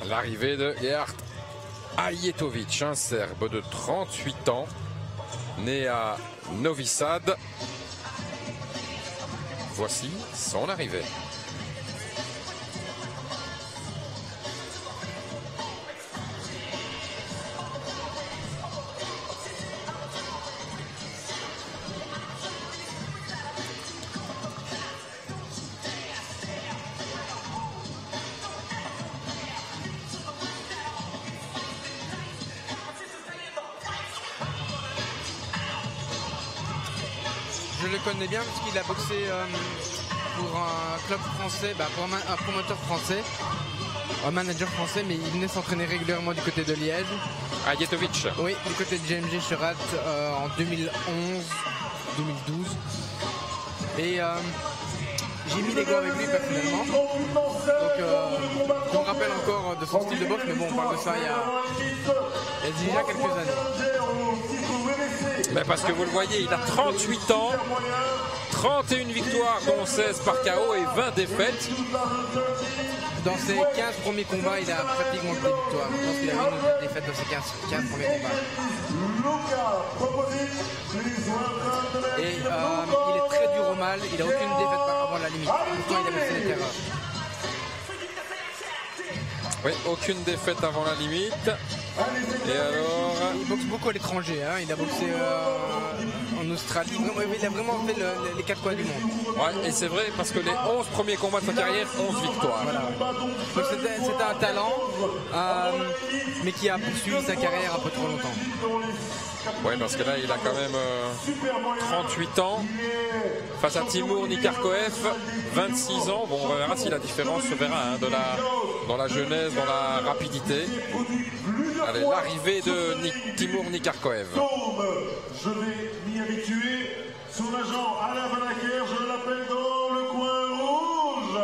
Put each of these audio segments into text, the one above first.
L'arrivée de Gerhard Ajetović, un Serbe de 38 ans, né à Novi Sad. Voici son arrivée. Je le connais bien parce qu'il a boxé pour un club français, pour un promoteur français, un manager français, mais il venait s'entraîner régulièrement du côté de Liège. Ajetović. Oui, du côté de GMG Cherat en 2011, 2012. Et j'ai mis les gants avec lui personnellement. Donc je me rappelle encore de son style de boxe, mais bon, on parle de ça il y a déjà quelques années. Mais parce que vous le voyez, il a 38 ans, 31 victoires, dont 16 par KO et 20 défaites. Dans ses 15 premiers combats, il a pratiquement que des victoires. Je pense qu'il a eu une défaite dans ses 15 premiers combats. Et il est très dur au mal, il n'a aucune défaite avant la limite. Pourtant, il a boxé des terreurs. Oui, aucune défaite avant la limite. Et alors... Il boxe beaucoup à l'étranger, hein. Il a boxé en Australie, il a vraiment fait les 4 coins du monde. Ouais, et c'est vrai parce que les 11 premiers combats de sa carrière, 11 victoires. Voilà. Donc c'était un talent, mais qui a poursuivi sa carrière un peu trop longtemps. Oui, parce que là, il a quand même 38 ans. Face à Timur Nikarkoev, 26 ans. Bon, on verra si la différence se verra hein, dans la jeunesse, dans la rapidité. Allez, l'arrivée de Timur Nikarkoev. Je vais m'y habituer. Son agent Alain Vanacker, je l'appelle dans le coin rouge.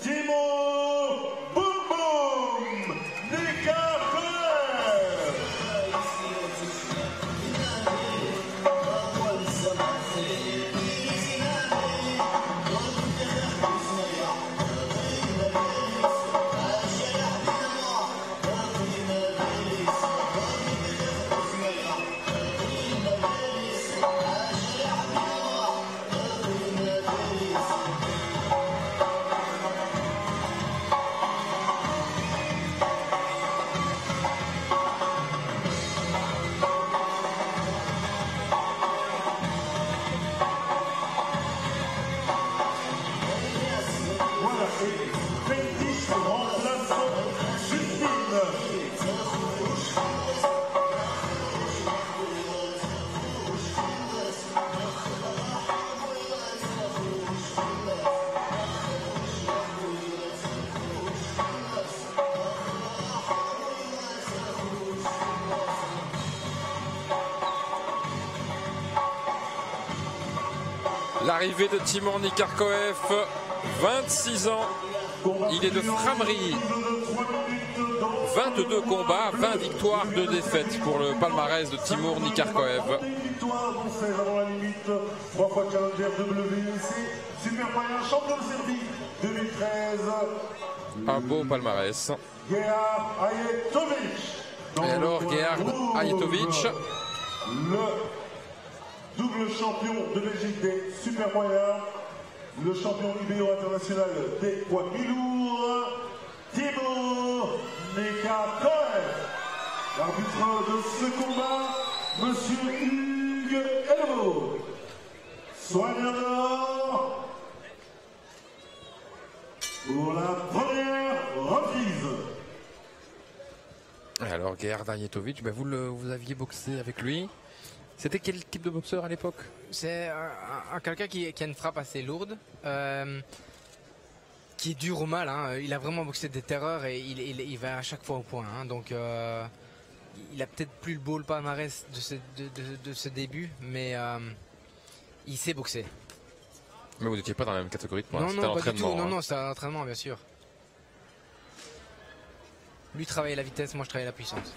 Timur Boum Boum Nikarkoev. L'arrivée de Timur Nikarkoev, 26 ans, il est de Frameries. 22 combats, 20 victoires, 2 défaites pour le palmarès de Timur Nikarkoev. Victoire, dont 16 avant la limite, 3 fois challenger WC, Super Moyen, champion de Serbie 2013. Un beau palmarès. Gerhard Ajetović. Et alors Gerhard Ajetović, le double champion de Belgique des super moyens, le champion IBO international des poids mi-lourds, Timur Nikarkoev. L'arbitre de ce combat, Monsieur Hugues Helleveau. Soigneur pour la première reprise. alors Gerhard Ajetović, vous aviez boxé avec lui. C'était quel type de boxeur à l'époque? C'est quelqu'un qui a une frappe assez lourde, qui est dur au mal. Hein. Il a vraiment boxé des terreurs et il va à chaque fois au point. Hein. Donc il a peut-être plus le beau palmarès de ce début, mais il sait boxer. Mais vous n'étiez pas dans la même catégorie que moi, non, c'était non, pas du tout. l'entraînement. Non, non, c'était un entraînement, bien sûr. Lui travaillait la vitesse, moi je travaillais la puissance.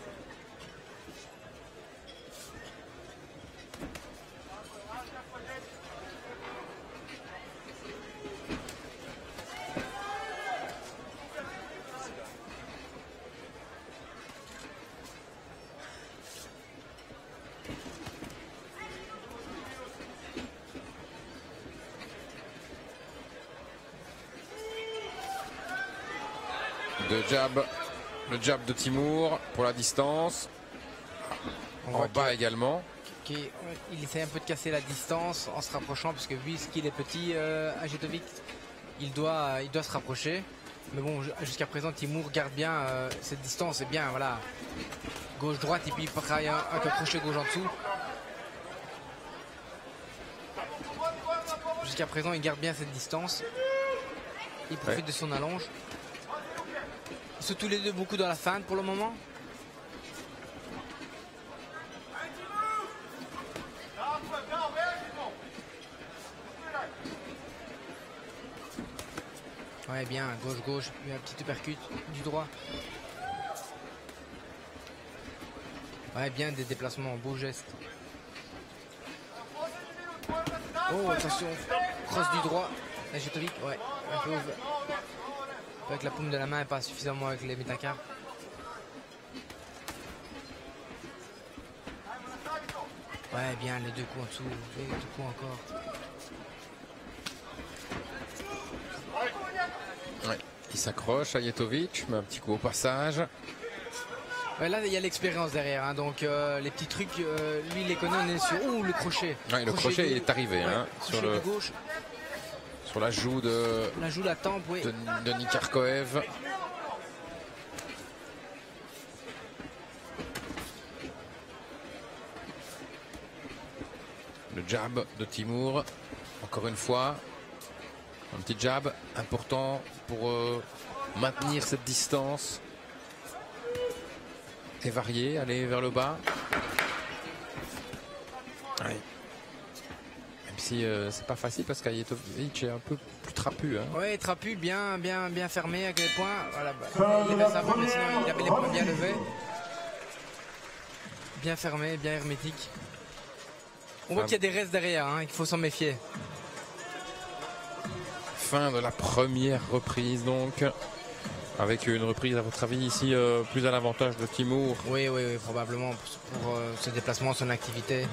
Le jab de Timur pour la distance. En bas également. Il essaie un peu de casser la distance en se rapprochant, parce que vu qu'il est petit, Ajetovic, il doit se rapprocher. Mais bon, jusqu'à présent, Timur garde bien cette distance. C'est bien, voilà. Gauche-droite, et puis il travaille un crochet gauche en dessous. Jusqu'à présent, il garde bien cette distance. Il profite de son allonge. Ils sont tous les deux beaucoup dans la feinte pour le moment. Ouais, bien, gauche-gauche, puis un petit uppercut du droit. Ouais, bien, des déplacements, beau geste. Oh, attention, crosse du droit. Ajetovic, ouais, un peu avec la paume de la main et pas suffisamment avec les métacards. Ouais, bien, les deux coups en dessous, les deux coups encore. Ouais. Il s'accroche, Ajetovic, met un petit coup au passage. Ouais, là, il y a l'expérience derrière, hein, donc les petits trucs, lui, il les connaît, on est sur... Ouh, le crochet. Ouais, le crochet est arrivé, ouais, hein, sur la joue de... La joue, la tempe, oui. de Nikarkoev. Le jab de Timur, encore une fois. Un petit jab important pour maintenir cette distance. Et varier, aller vers le bas. Ouais. Même si c'est pas facile parce qu'Ajetovic est un peu plus trapu. Hein. Oui, trapu, bien fermé avec les poings. Voilà, bah, il levait sa main, mais sinon il avait les poings bien levés. Bien fermé, bien hermétique. On voit qu'il y a des restes derrière, hein, qu'il faut s'en méfier. Fin de la première reprise donc. Avec une reprise à votre avis ici plus à l'avantage de Timur. Oui, probablement pour ce déplacement, son activité.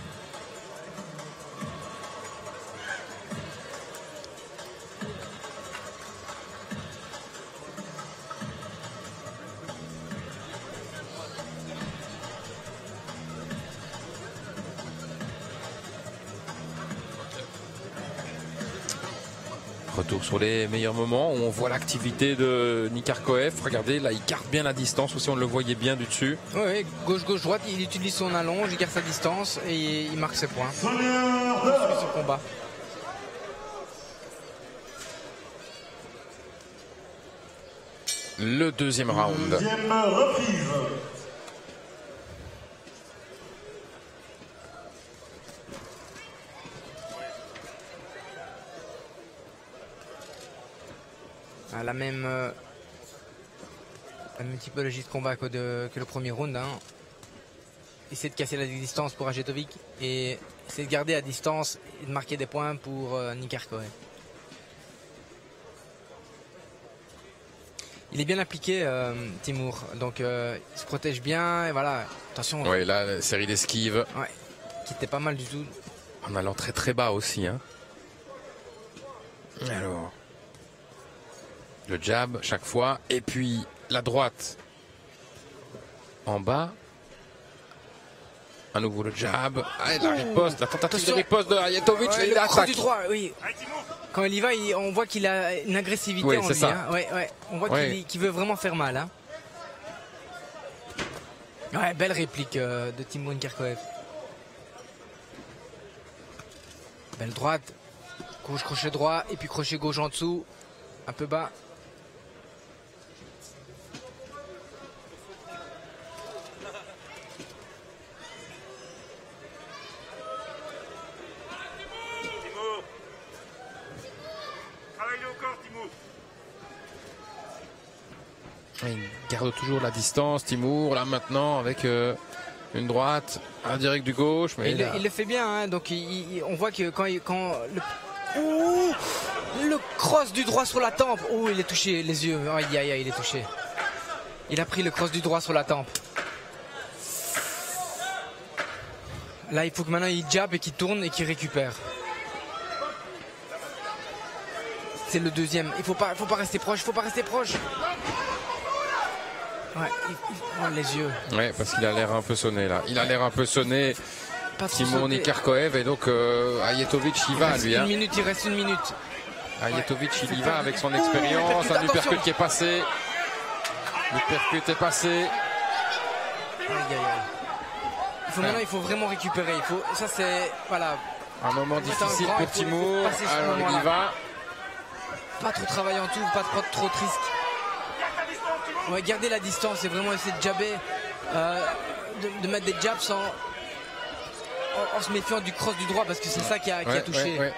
Retour sur les meilleurs moments où on voit l'activité de Nikarkoev. Regardez, là, il garde bien la distance aussi, on le voyait bien du dessus. Oui, gauche-gauche-droite, il utilise son allonge, il garde sa distance et il marque ses points. Il suit son combat. Le deuxième round. Deuxième reprise. La même typologie de combat que le premier round. Hein. Essayer de casser la distance pour Ajetovic et essayer de garder la distance et de marquer des points pour Nikarkoev. Il est bien appliqué, Timur, donc il se protège bien et voilà. Attention. Oui, là, série d'esquives. Ouais, qui était pas mal du tout. En allant très très bas aussi. Hein. Alors. Le jab chaque fois. Et puis la droite en bas. À nouveau le jab. Ah, la riposte, la tentative de riposte de Ajetovic. Ouais, il attaque. Du droit, oui. Quand il y va, on voit qu'il a une agressivité oui, en lui. Ça. Hein. Ouais. On voit qu'il veut vraiment faire mal. Hein. Ouais, belle réplique de Timur Nikarkoev. Belle droite. Gauche, crochet droit. Et puis crochet gauche en dessous. Un peu bas. Il garde toujours la distance, Timur, là maintenant avec une droite, un direct du gauche. Mais il le fait bien, hein, donc on voit que quand le cross du droit sur la tempe, oh, il est touché, les yeux, aïe, il est touché. Il a pris le cross du droit sur la tempe. Là, il faut que maintenant il jab et qu'il tourne et qu'il récupère. C'est le deuxième. Il faut pas rester proche, Ouais, les yeux. Ouais, parce qu'il a l'air un peu sonné là. Il a l'air un peu sonné. Timur Nikarkoev, et donc Ajetovic y va lui. Une minute, il reste une minute. Ajetovic il y va avec son expérience. Un uppercut qui est passé. L'uppercut est passé. Maintenant il faut vraiment récupérer. Ça c'est voilà. Un moment difficile pour Timur. Alors il y va. Pas trop travailler en tout, pas trop triste. Ouais, garder la distance et vraiment essayer de jabber, de mettre des jabs en se méfiant du cross du droit parce que c'est ça qui a touché. Ouais.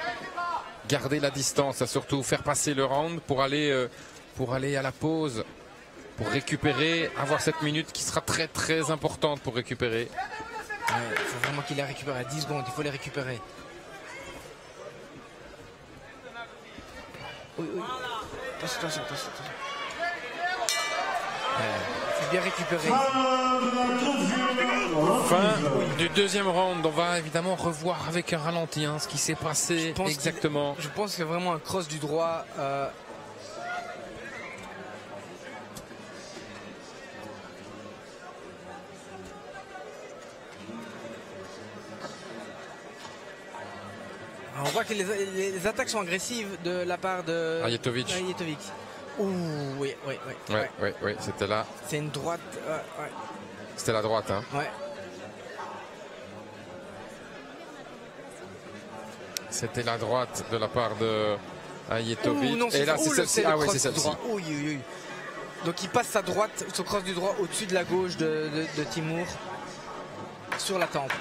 Garder la distance, surtout faire passer le round pour aller à la pause, pour récupérer, avoir cette minute qui sera très très importante pour récupérer. Il faut vraiment qu'il les récupère à 10 secondes, il faut les récupérer. Oui. Attention. Il faut bien récupérer. Fin du deuxième round. On va évidemment revoir avec un ralenti ce qui s'est passé exactement. Je pense qu'il y a vraiment un cross du droit. On voit que les attaques sont agressives de la part de Ajetovic. Ouh, oui, c'était là. C'est une droite. C'était la droite. Ouais. C'était la droite de la part de Ajetovic. Et là, c'est celle-ci. Ah oui, c'est celle-ci. Oui. Donc il passe sa droite, son cross du droit au-dessus de la gauche de Timur sur la tempe.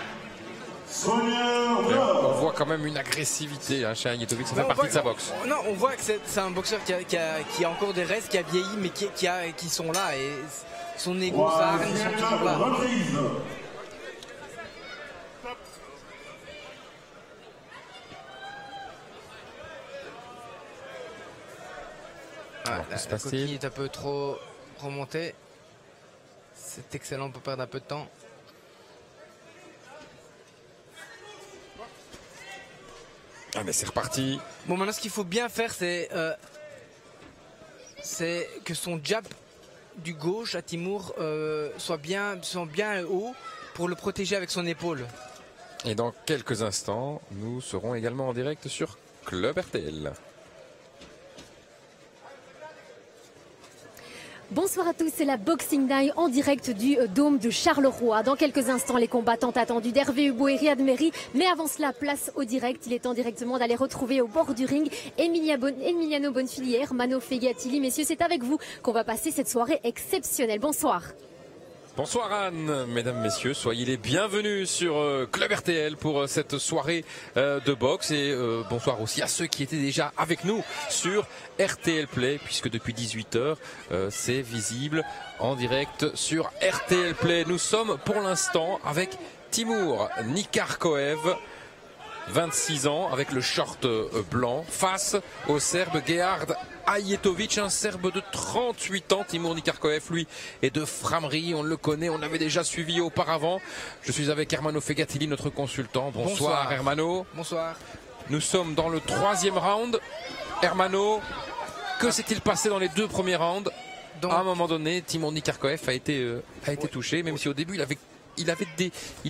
On voit quand même une agressivité chez Ajetovic, ça fait partie de sa boxe. Non, on voit que c'est un boxeur qui a encore des restes, qui a vieilli, mais qui sont là. Et son ego, sa hargne, ils sont toujours là. La coquille est un peu trop remontée. C'est excellent pour perdre un peu de temps. Ah mais c'est reparti. Bon, maintenant ce qu'il faut bien faire, c'est que son jab du gauche à Timur soit bien haut pour le protéger avec son épaule. Et dans quelques instants, nous serons également en direct sur Club RTL. Bonsoir à tous, c'est la Boxing Night en direct du Dôme de Charleroi. Dans quelques instants, les combattants attendus d'Hervé Hubo et Riyad Mehri. Mais avant cela, place au direct. Il est temps directement d'aller retrouver au bord du ring Emiliano Bonfilière, Mano Fegatili. Messieurs, c'est avec vous qu'on va passer cette soirée exceptionnelle. Bonsoir. Bonsoir Anne, mesdames, messieurs, soyez les bienvenus sur Club RTL pour cette soirée de boxe et bonsoir aussi à ceux qui étaient déjà avec nous sur RTL Play puisque depuis 18h c'est visible en direct sur RTL Play. Nous sommes pour l'instant avec Timur Nikarkoev, 26 ans, avec le short blanc, face au Serbe Gerhard Ajetovic, un Serbe de 38 ans. Timur Nikarkoev, lui, est de Framri, on le connaît, on l'avait déjà suivi auparavant. Je suis avec Hermano Fegatili, notre consultant. Bonsoir Hermano. Bonsoir. Nous sommes dans le troisième round. Hermano, que s'est-il passé dans les deux premiers rounds? À un moment donné, Timur Nikarkoev a été touché, même si au début il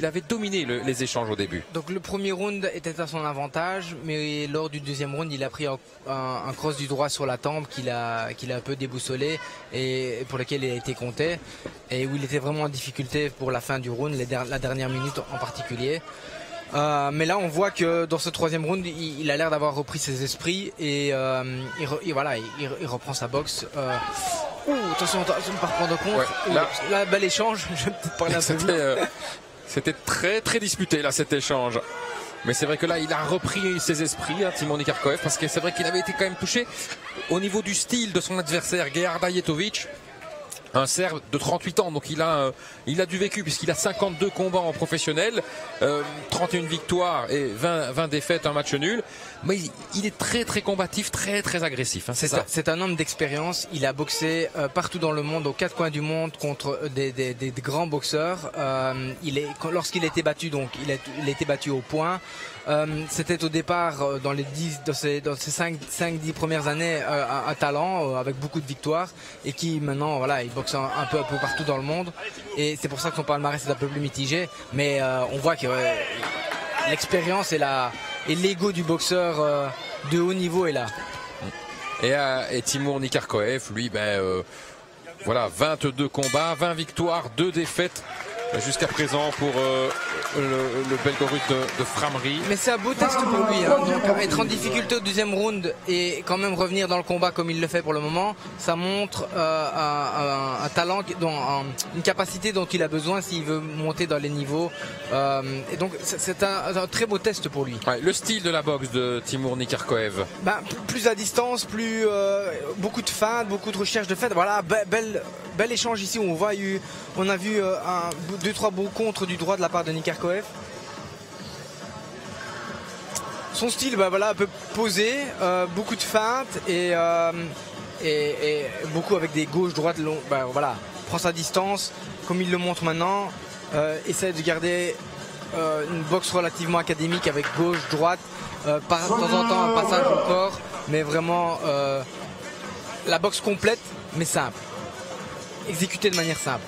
avait dominé les échanges au début. Donc le premier round était à son avantage, mais lors du deuxième round, il a pris un cross du droit sur la tempe qu'il a un peu déboussolé et pour lequel il a été compté et où il était vraiment en difficulté pour la fin du round, la dernière minute en particulier. Mais là on voit que dans ce troisième round il a l'air d'avoir repris ses esprits et il reprend sa boxe. Attention de ne pas reprendre compte. Ouais, la balle échange, je vais peut-être parler un peu vite. C'était très très disputé là cet échange. Mais c'est vrai que là il a repris ses esprits, Timur Nikarkoev, parce que c'est vrai qu'il avait été quand même touché au niveau du style de son adversaire Gerhard Ajetovic. Un Serbe de 38 ans, donc il a du vécu puisqu'il a 52 combats en professionnel, 31 victoires et 20 défaites, un match nul. Mais il est très très combatif, très très agressif. Hein, c'est un homme d'expérience. Il a boxé partout dans le monde, aux 4 coins du monde, contre des grands boxeurs. Lorsqu'il a été battu, donc il a été battu au point. C'était au départ dans ces 5-10 premières années un talent avec beaucoup de victoires et qui maintenant voilà, il boxe un peu partout dans le monde. Et c'est pour ça que son palmarès est un peu plus mitigé. Mais on voit que l'expérience et l'ego du boxeur de haut niveau est là. Et Timur Nikarkoev, lui, voilà, 22 combats, 20 victoires, 2 défaites jusqu'à présent pour le Belgorod de Framry. Mais c'est un beau test pour lui. Hein. Donc être en difficulté au deuxième round et quand même revenir dans le combat comme il le fait pour le moment, ça montre un talent, une capacité dont il a besoin s'il veut monter dans les niveaux. Et donc c'est un très beau test pour lui. Ouais, le style de la boxe de Timur Nikarkoev. Plus à distance, beaucoup de feintes, beaucoup de recherche de feintes. Voilà, bel échange ici où on a vu 2-3 beaux contres du droit de la part de Nikarkoev. Son style, un peu posé, beaucoup de feintes et beaucoup avec des gauches-droites longues. Voilà, prend sa distance comme il le montre maintenant. Essaie de garder une boxe relativement académique avec gauche-droite. Par temps en temps un passage au corps, mais vraiment la boxe complète mais simple. Exécutée de manière simple.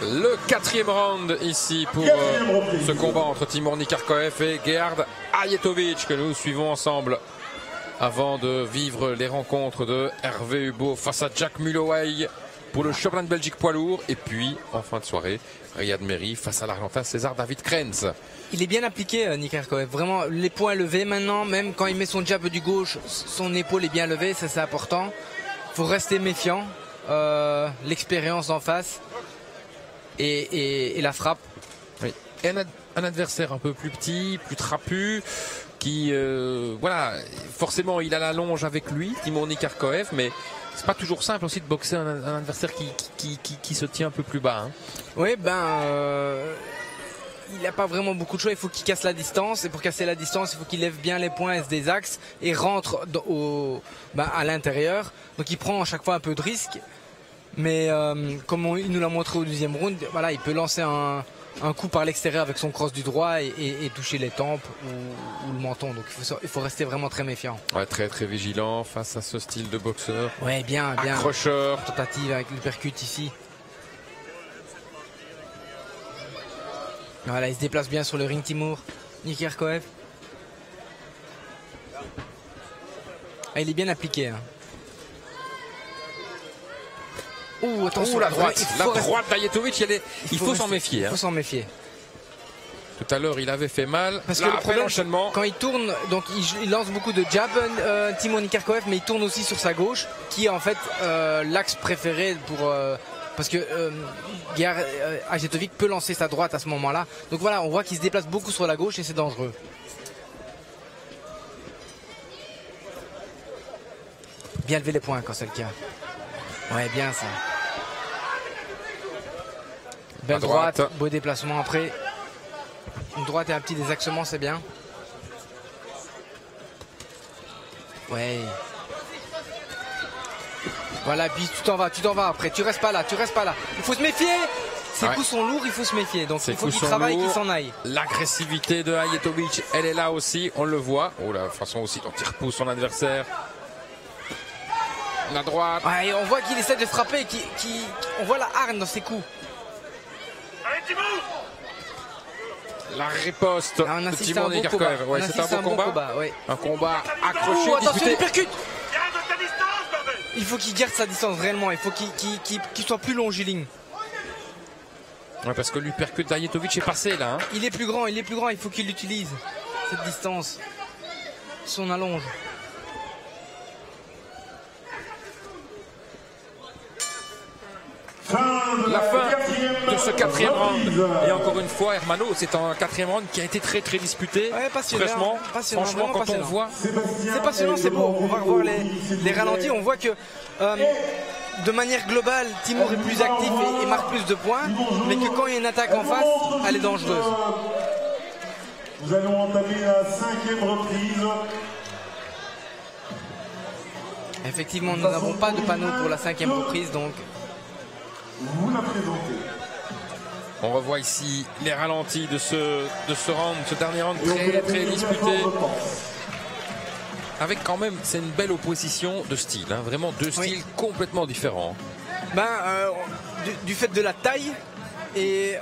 Le 4e round ici pour ce combat entre Timur Nikarkoev et Gerhard Ajetovic que nous suivons ensemble avant de vivre les rencontres de Hervé Hubo face à Jack Muloway pour le championnat de Belgique poids lourd. Et puis en fin de soirée, Riyad Meri face à l'Argentin César David Krenz. Il est bien appliqué Nikarkoev, vraiment les poings levés maintenant, même quand il met son jab du gauche, son épaule est bien levée, ça c'est important. Il faut rester méfiant, l'expérience en face et la frappe. Oui. Et un adversaire un peu plus petit, plus trapu, qui voilà, forcément il a la longe avec lui, Timur Nikarkoev, mais c'est pas toujours simple aussi de boxer un adversaire qui se tient un peu plus bas. Hein. Oui, il n'a pas vraiment beaucoup de choix, il faut qu'il casse la distance et pour casser la distance il faut qu'il lève bien les poings des axes et rentre à l'intérieur, donc il prend à chaque fois un peu de risque, mais comme il nous l'a montré au deuxième round, voilà, il peut lancer un coup par l'extérieur avec son cross du droit et toucher les tempes ou le menton, donc il faut rester vraiment très méfiant. Ouais, très très vigilant face à ce style de boxeur. Ouais, bien accrocheur. Tentative avec l'uppercut ici. Voilà, il se déplace bien sur le ring Timur Nikarkoev. Il est bien appliqué. Hein. Attention, la droite d'Ajetovic, il faut s'en méfier. Il faut s'en méfier. Tout à l'heure, il avait fait mal. Parce que le problème, quand il tourne, donc il lance beaucoup de jab, Timur Nikarkoev, mais il tourne aussi sur sa gauche, qui est en fait l'axe préféré pour... parce que Gerhard Ajetovic peut lancer sa droite à ce moment-là. Donc voilà, on voit qu'il se déplace beaucoup sur la gauche et c'est dangereux. Bien lever les poings quand c'est le cas. Ouais, bien ça. Belle droite, beau déplacement après. Une droite et un petit désaxement, c'est bien. Ouais. Voilà, puis tu t'en vas après, tu restes pas là. Il faut se méfier. Ses coups sont lourds, il faut se méfier. Donc il faut qu'il travaille, qu'il s'en aille. L'agressivité de Ajetovic, elle est là aussi, on le voit. Oh, la façon aussi dont il repousse son adversaire. La droite. Ouais, on voit qu'il essaie de frapper, on voit la hargne dans ses coups. La riposte de Timur Nikarkoev. Ouais, c'est un beau combat. Ouais. Un combat accroché. Attention, il percute. Il faut qu'il garde sa distance réellement, il faut qu'il soit plus longiligne. Ouais, parce que l'uppercut d'Ajetovic est passé là. Hein. Il est plus grand, il faut qu'il utilise cette distance. Son allonge. La fin de ce 4e round. Et encore une fois, Hermano, c'est un 4e round qui a été très très disputé. Ouais, passionnant. Franchement, quand on voit. C'est passionnant, c'est beau. On va revoir les ralentis. On voit que de manière globale, Timur est plus actif et marque plus de points. Mais que quand il y a une attaque en face, elle est dangereuse. Nous allons entamer la 5e reprise. Effectivement, nous n'avons pas de panneau pour la 5e reprise, donc... Vous la présentez. On revoit ici les ralentis de ce round, ce dernier round très disputé. Avec quand même, c'est une belle opposition de style, hein, vraiment deux styles complètement différents. Ben, du fait de la taille, et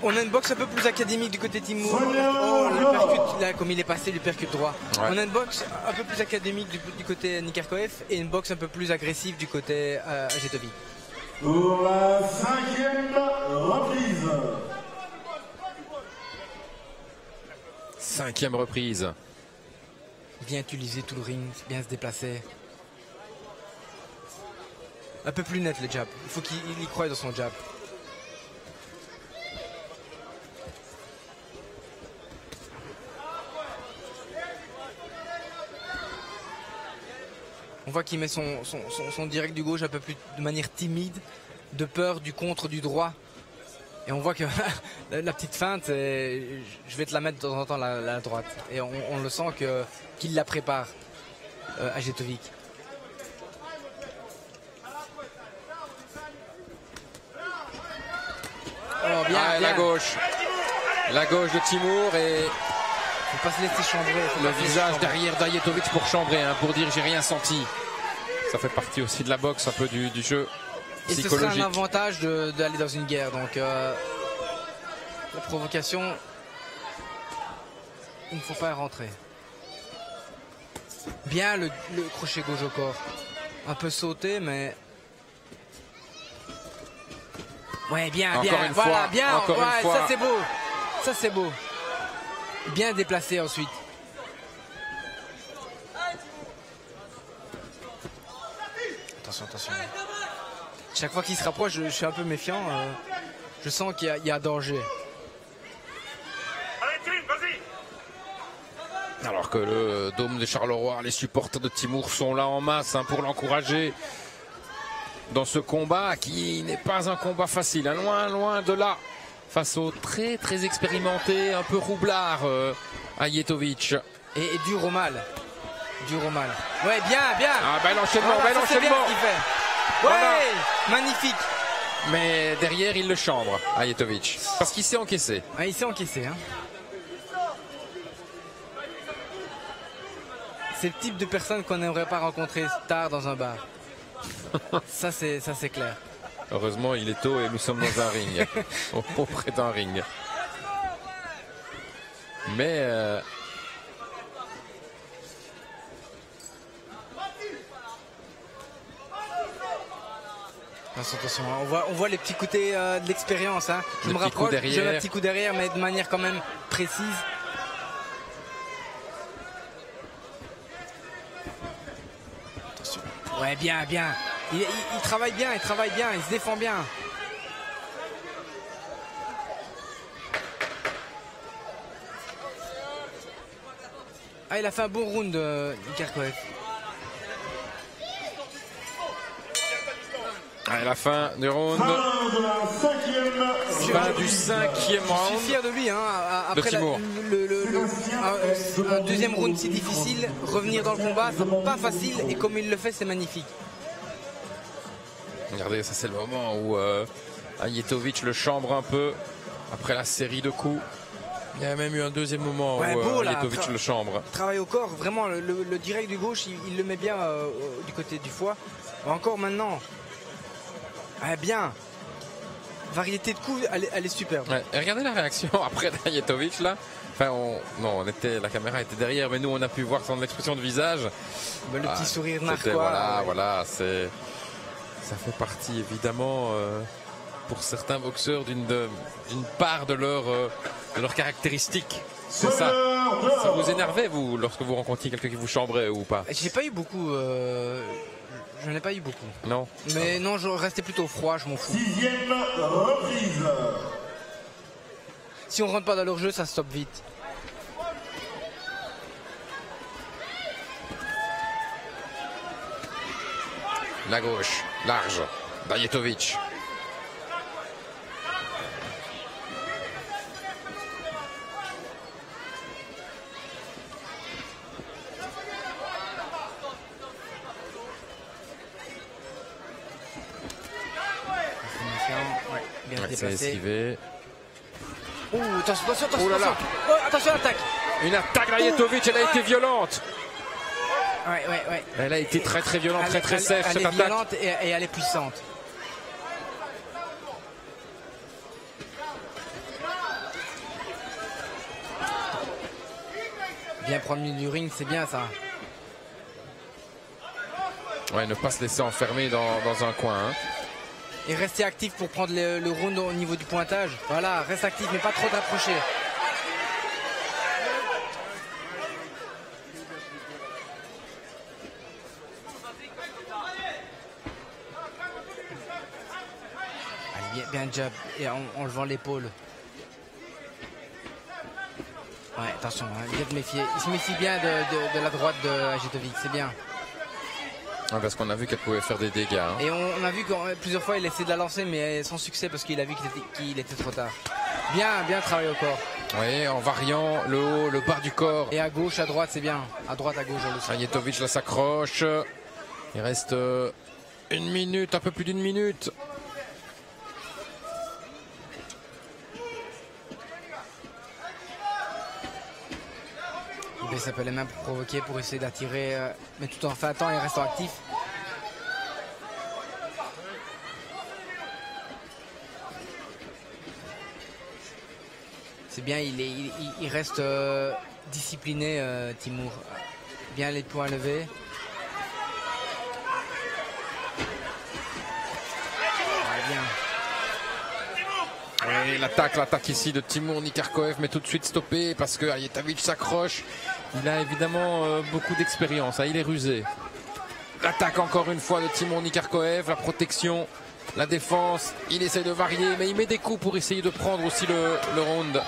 on a une boxe un peu plus académique du côté Timur. Oh, le percute, là, comme il est passé, le percute droit. Ouais. On a une boxe un peu plus académique du côté Nikarkoev et une boxe un peu plus agressive du côté Ajetovic. Pour la 5e reprise. 5e reprise. Bien utiliser tout le ring, bien se déplacer. Un peu plus net le jab. Il faut qu'il y croie dans son jab. On voit qu'il met son direct du gauche un peu plus de manière timide, de peur du contre du droit. Et on voit que la petite feinte, je vais te la mettre de temps en temps la droite. Et on le sent qu'il la prépare, Ajetovic. Oh, bien, bien. La gauche de Timur et faut pas se laisser chambrer. Le visage derrière d'Ajetovic pour chambrer, hein, pour dire j'ai rien senti. Ça fait partie aussi de la boxe, un peu du jeu psychologique. Et ce serait un avantage d'aller dans une guerre. Donc la provocation, il ne faut pas rentrer. Bien le crochet gauche au corps. Un peu sauté, mais... Ouais, bien, encore bien, une voilà, fois, bien, encore une fois. Ça c'est beau, ça c'est beau. Bien déplacé ensuite. Attention, attention. Chaque fois qu'il se rapproche, je suis un peu méfiant. Je sens qu'il y a danger. Alors que le dôme de Charleroi, les supporters de Timur sont là en masse, hein, pour l'encourager dans ce combat qui n'est pas un combat facile, hein, loin de là, face au très expérimenté, un peu roublard Ajetovic. Et dur au mal. Dur au mal. Ouais, bien. Ah, bel enchaînement, voilà, bel enchaînement. Ouais, magnifique. Mais derrière, il le chambre, Ajetovic, parce qu'il s'est encaissé. Ah, il s'est encaissé, hein. C'est le type de personne qu'on n'aimerait pas rencontrer tard dans un bar. Ça c'est clair. Heureusement, il est tôt et nous sommes dans un ring, auprès d'un ring. Mais attention, on voit les petits côtés de l'expérience. Hein. Je me rapproche, je mets un petit coup derrière, mais de manière quand même précise. Attention. Ouais, bien. Il travaille bien, il se défend bien. Ah, il a fait un bon round, Nikarkoev. à la fin du round. Fin de la 5e. Fin du 5e round. Je suis fier de lui. Hein, après un deuxième round si difficile, revenir dans le combat, c'est pas facile. Et comme il le fait, c'est magnifique. Regardez, ça c'est le moment où Ajetovic le chambre un peu après la série de coups. Il y a même eu un deuxième moment où Ajetovic le chambre. Travail au corps, vraiment le direct du gauche, il le met bien du côté du foie. Encore maintenant. Ah, bien. Variété de coups, elle est superbe. Ouais. Et regardez la réaction après d'Ajetovic là. Enfin, la caméra était derrière, mais nous on a pu voir son expression de visage. Le petit sourire narquois. Voilà, ça fait partie évidemment pour certains boxeurs d'une part de leur caractéristique. C'est ça. Ça vous énervait vous lorsque vous rencontriez quelqu'un qui vous chambrait ou pas? J'ai pas eu beaucoup. Je n'en ai pas eu beaucoup. Non. Mais non, je restais plutôt froid, je m'en fous. 6e reprise. Si on rentre pas dans leur jeu, ça stoppe vite. La gauche, large, d'Ajetovic. C'est esquivé. Attention, Oh là là. attention à l'attaque. Une attaque d'Ajetovic, elle a été violente. Ouais. Elle a été très très violente, très sèche cette attaque. Elle est attaque. violente et elle est puissante. Bien prendre le milieu du ring, c'est bien ça. Ouais, ne pas se laisser enfermer dans un coin. Hein. Et rester actif pour prendre le round au niveau du pointage. Voilà, reste actif mais pas trop t'approcher. Allez, bien jab et en levant l'épaule. Ouais, attention, hein, bien de méfier. Il se méfie bien de la droite de Ajetovic, c'est bien. Ouais, parce qu'on a vu qu'elle pouvait faire des dégâts. Hein. Et on a vu que plusieurs fois il essaie de la lancer, mais sans succès parce qu'il a vu qu'il était trop tard. Bien travaillé au corps. Oui, en variant le haut, le bas du corps. Et à gauche, à droite, c'est bien. À droite, à gauche, on le sent. Ajetovic là s'accroche. Il reste une minute, un peu plus d'une minute. Il baisse un peu les mains pour provoquer, pour essayer d'attirer, mais tout en feintant et restant actif. C'est bien, il reste discipliné, Timur. Bien les poings levés. Bien. Oui, l'attaque ici de Timur Nikarkoev, mais tout de suite stoppé parce que Ajetovic s'accroche. Il a évidemment beaucoup d'expérience, hein, il est rusé. L'attaque encore une fois de Timur Nikarkoev, la protection, la défense. Il essaie de varier, mais il met des coups pour essayer de prendre aussi le round.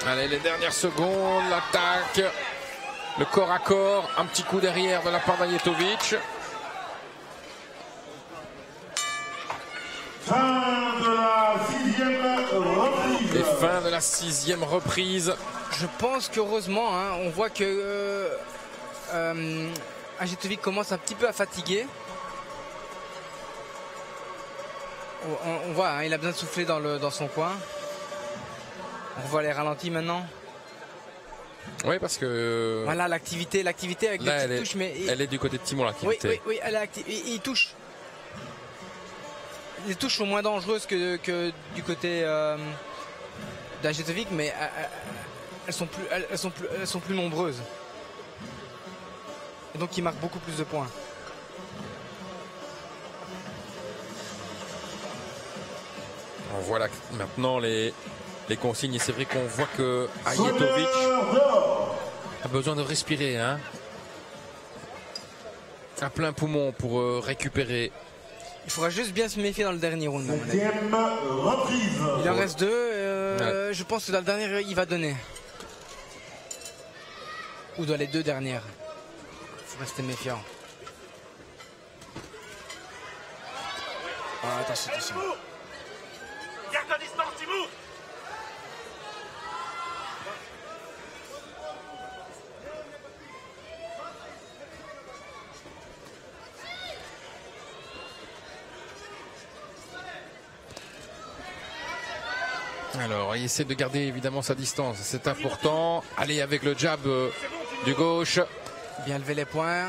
Allez, les dernières secondes, l'attaque, le corps à corps, un petit coup derrière de la part d'Ajetovic. Fin de la 6e reprise. Et fin de la 6e reprise. Je pense qu'heureusement, hein, on voit que Ajetovic commence un petit peu à fatiguer. On voit, hein, il a besoin de souffler dans son coin. On voit les ralentis maintenant. Oui, parce que... Voilà l'activité avec là, des petites touches. Mais elle est du côté de Timur, l'activité. Oui, elle est active. Il touche. Les touches sont moins dangereuses que du côté d'Ajetovic, mais elles sont plus nombreuses. Et donc il marque beaucoup plus de points. On voit là maintenant les consignes, et c'est vrai qu'on voit que Ajetovic a besoin de respirer, hein, à plein poumon pour récupérer. Il faudra juste bien se méfier dans le dernier round. 7e reprise. Il en reste 2. Ouais. Je pense que dans le dernier, il va donner. Ou dans les 2 dernières. Il faut rester méfiant. Ah, attention. Garde ta distance, Timur. Alors, il essaie de garder évidemment sa distance, c'est important. Allez avec le jab du gauche. Bien lever les poings.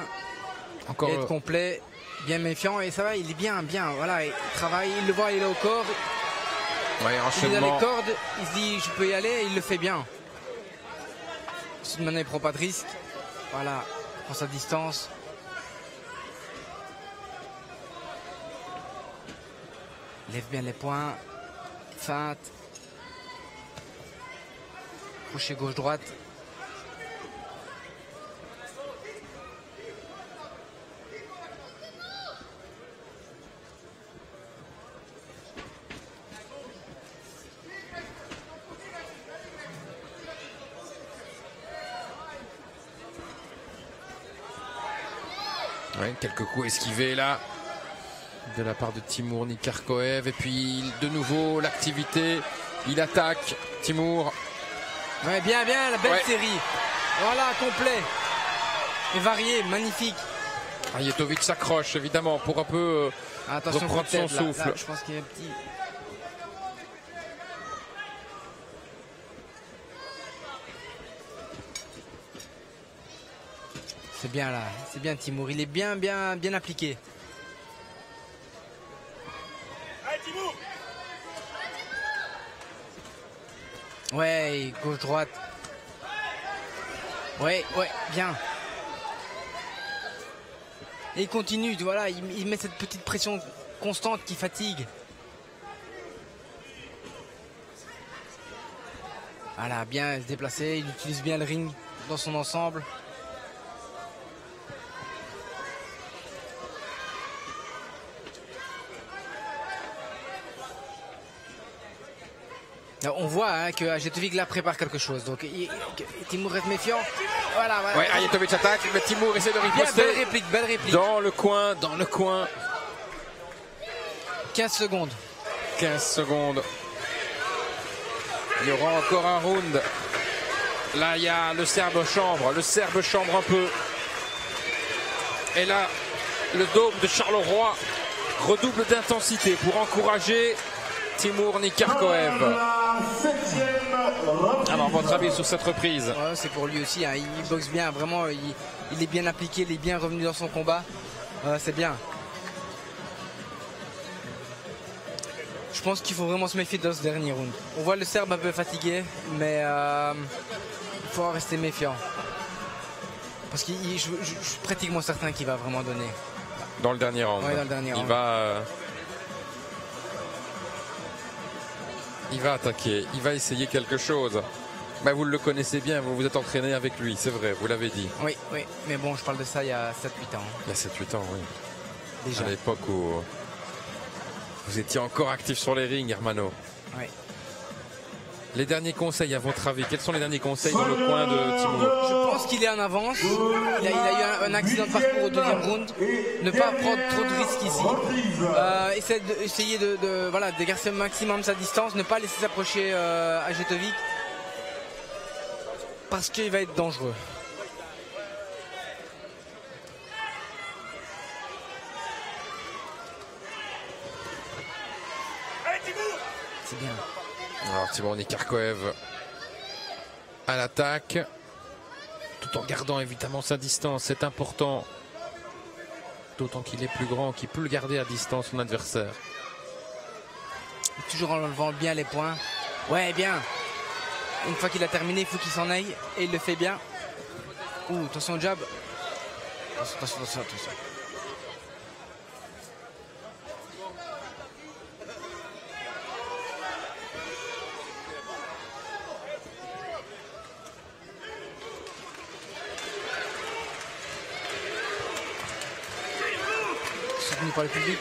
Encore être complet, bien méfiant. Et ça va, il est bien. Voilà, il travaille, il le voit, il est au corps. Ouais, Il est dans enchaînement. les cordes, il se dit je peux y aller et il le fait bien. Maintenant, il ne prend pas de risque. Voilà, il prend sa distance. Lève bien les poings. Feinte. Crochet gauche-droite. Ouais, quelques coups esquivés là. de la part de Timur Nikarkoev. Et puis de nouveau l'activité, il attaque Timur. Ouais, bien, la belle série. Voilà, complet. Et varié, magnifique. Ajetovic s'accroche évidemment pour un peu reprendre son souffle. Là, je pense qu'il y a un petit... C'est bien là, c'est bien Timur, il est bien appliqué. Allez, Timur! Ouais, gauche-droite. Ouais, bien. Et il continue, voilà, il met cette petite pression constante qui fatigue. Voilà, bien se déplacer, il utilise bien le ring dans son ensemble. On voit hein, que Ajetovic là prépare quelque chose, donc Timur reste méfiant. Voilà, ouais, Ajetovic attaque, mais Timur essaie de riposter. Belle réplique. Dans le coin. 15 secondes. 15 secondes. Il y aura encore un round. Là, il y a le Serbe chambre un peu. Et là, le dôme de Charleroi redouble d'intensité pour encourager Timur Nikarkoev. Alors, votre avis sur cette reprise? Ouais, c'est pour lui aussi, hein. Il boxe bien, vraiment, il est bien appliqué, il est bien revenu dans son combat. C'est bien. Je pense qu'il faut vraiment se méfier dans ce dernier round. On voit le Serbe un peu fatigué, mais il faut rester méfiant. Parce que je suis pratiquement certain qu'il va vraiment donner. Dans le dernier round. Ouais, dans le dernier round. Il va attaquer, il va essayer quelque chose. Ben, vous le connaissez bien, vous vous êtes entraîné avec lui, c'est vrai, vous l'avez dit. Oui, mais bon, je parle de ça il y a 7-8 ans. Il y a 7-8 ans, oui. Déjà. À l'époque où vous étiez encore actif sur les rings, Hermano. Oui. Les derniers conseils, à votre avis, quels sont les derniers conseils dans le coin de Timur? Je pense qu'il est en avance. Il a eu un accident de parcours au deuxième round. Ne pas prendre trop de risques ici. Essayer de garder au maximum sa distance. Ne pas laisser s'approcher Ajetovic. Parce qu'il va être dangereux. Allez, Timur! C'est bien. Alors Timur Nikarkoev à l'attaque, tout en gardant évidemment sa distance, c'est important. D'autant qu'il est plus grand, qu'il peut le garder à distance son adversaire. Toujours en levant bien les points. Ouais, bien. Une fois qu'il a terminé, il faut qu'il s'en aille. Et il le fait bien. Ouh, attention au jab. Attention. Soutenu par le public.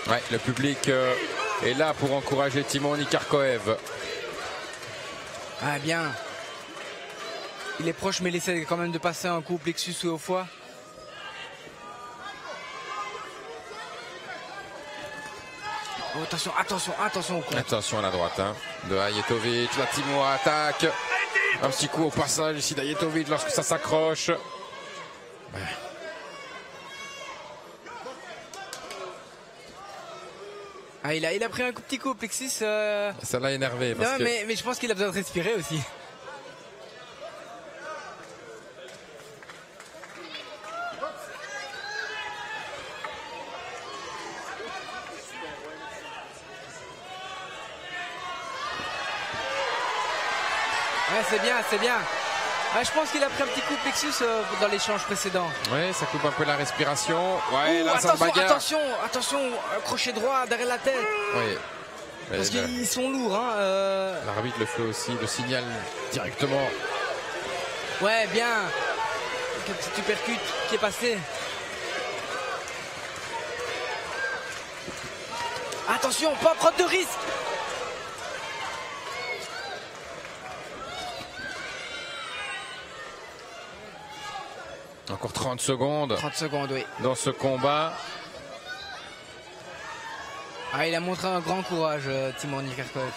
Ouais, le public est là pour encourager Timur Nikarkoev. Ah, bien. Il est proche, mais il essaie quand même de passer un coup au plexus ou au foie. Oh, attention au coup. Attention à la droite hein, de Ajetovic. La Timur attaque. Un petit coup au passage ici d'Ajetovic lorsque ça s'accroche. Ouais. Ah, il a pris un petit coup au plexus. Ça l'a énervé. Parce que... mais je pense qu'il a besoin de respirer aussi. Ouais, c'est bien. Ouais, je pense qu'il a pris un petit coup au plexus dans l'échange précédent. Ouais, ça coupe un peu la respiration. Ouais, là, ça bagarre. Attention, crochet droit derrière la tête. Oui. Parce qu'ils sont lourds. Hein, L'arbitre le fait aussi, le signale directement. Ouais, bien. Un petit uppercut qui est passé. Attention, pas prendre de risque. Encore 30 secondes. 30 secondes, oui. Dans ce combat. Ah, il a montré un grand courage, Timur Nikarkoev.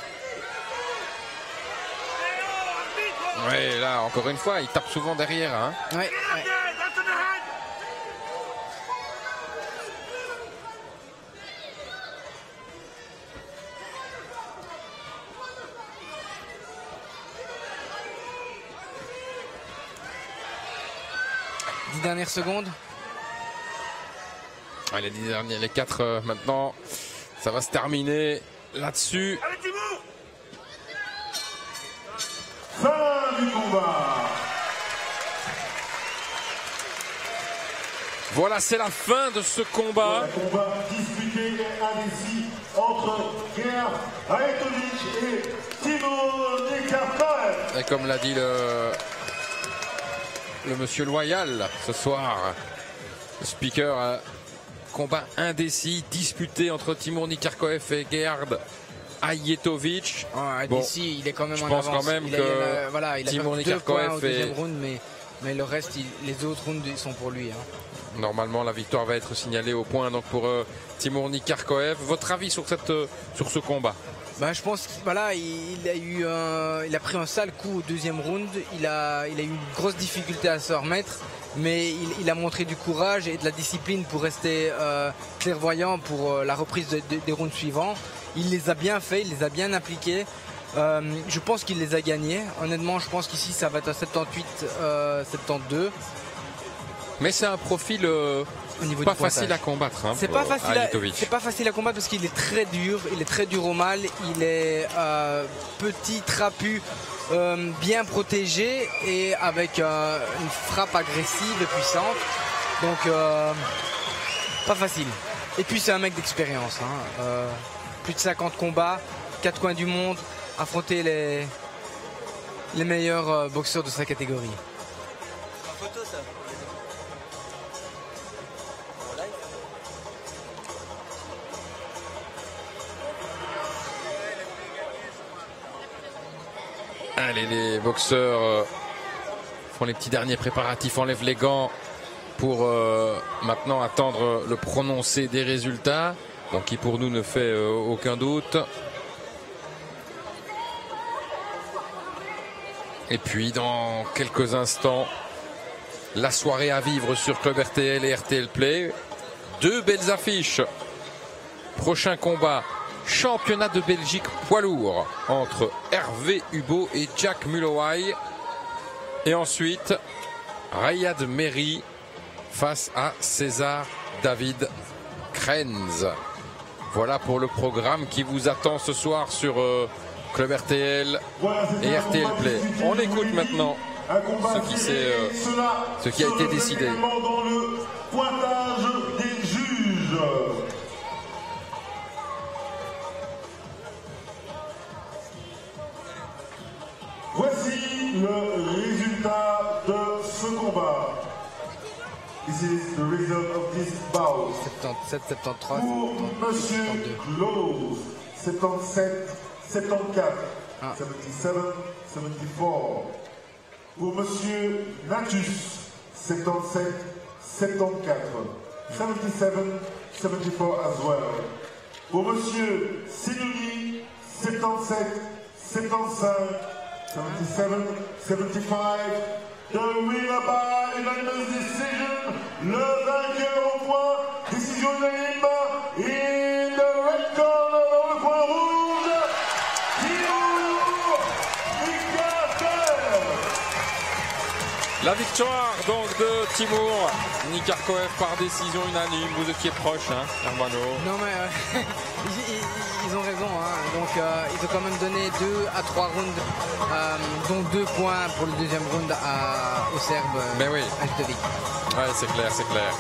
Oui, là, encore une fois, il tape souvent derrière. Hein. Ouais. Dernières secondes. Ouais, les 4 maintenant, ça va se terminer là-dessus. Fin du combat. Voilà, c'est la fin de ce combat. Le combat disputé et indécis entre Gerhard Ajetović et Timur Nikarkoev. Et comme l'a dit le monsieur loyal ce soir, le speaker, combat indécis disputé entre Timur Nikarkoev et Gerhard Ajetović. Indécis, il est quand même je en pense avance. quand même il que voilà, il a Timur perdu 2 points Nikarkoev au deuxième round, mais le reste, les autres rounds ils sont pour lui. Hein. Normalement, la victoire va être signalée au point donc pour Timur Nikarkoev. Votre avis sur ce combat? Je pense qu'il il a pris un sale coup au deuxième round. Il a eu une grosse difficulté à se remettre, mais il a montré du courage et de la discipline pour rester clairvoyant pour la reprise des rounds suivants. Il les a bien fait, il les a bien appliqués. Je pense qu'il les a gagnés. Honnêtement, je pense qu'ici ça va être à 78-72. Mais c'est un profil pas facile à combattre. Hein, c'est pas facile à combattre parce qu'il est très dur au mal. Il est petit, trapu, bien protégé et avec une frappe agressive et puissante. Donc pas facile. Et puis c'est un mec d'expérience. Hein. Plus de 50 combats, 4 coins du monde, affronter les meilleurs boxeurs de sa catégorie. En photo ça. Allez, les boxeurs font les petits derniers préparatifs, enlèvent les gants pour maintenant attendre le prononcé des résultats, donc qui pour nous ne fait aucun doute. Et puis dans quelques instants, la soirée à vivre sur Club RTL et RTL Play. 2 belles affiches. Prochain combat, championnat de Belgique poids lourd entre Hervé Hubo et Jack Mulowai. Et ensuite, Riyad Merhi face à César David Krenz. Voilà pour le programme qui vous attend ce soir sur Club RTL et RTL Play. On écoute maintenant ce qui a été décidé. Dans le pointage des juges. Voici le résultat de ce combat. This is the result of this bout. 77-73. Pour Monsieur Close, 77, 74, 77, 74. Pour Monsieur Natus, 77, 74, 77, 74 as well. Pour Monsieur Sinouni, 77, 75, 77, 75. The winner by unanimous decision, le vainqueur au point, décision unanime, in the red corner, dans le coin rouge, Timur Nikarkoev. La victoire donc de Timur Nikarkoev par décision unanime. Vous étiez proche, hein, Hermano. Non mais ils ont raison, hein. Donc ils ont quand même donné 2 à 3 rounds, dont 2 points pour le deuxième round au Serbe. Mais oui. Ajetović. Ouais, c'est clair, c'est clair.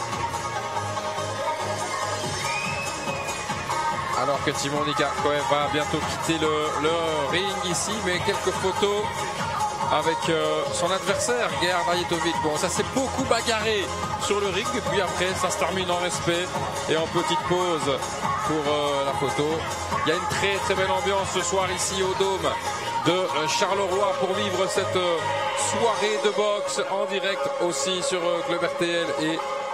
Alors que Timur Nikarkoev va bientôt quitter le ring ici, mais quelques photos avec son adversaire Gerhard Ajetović. Bon, ça s'est beaucoup bagarré sur le ring et puis après ça se termine en respect et en petite pause pour la photo. Il y a une très très belle ambiance ce soir ici au Dôme de Charleroi pour vivre cette soirée de boxe en direct aussi sur Club RTL et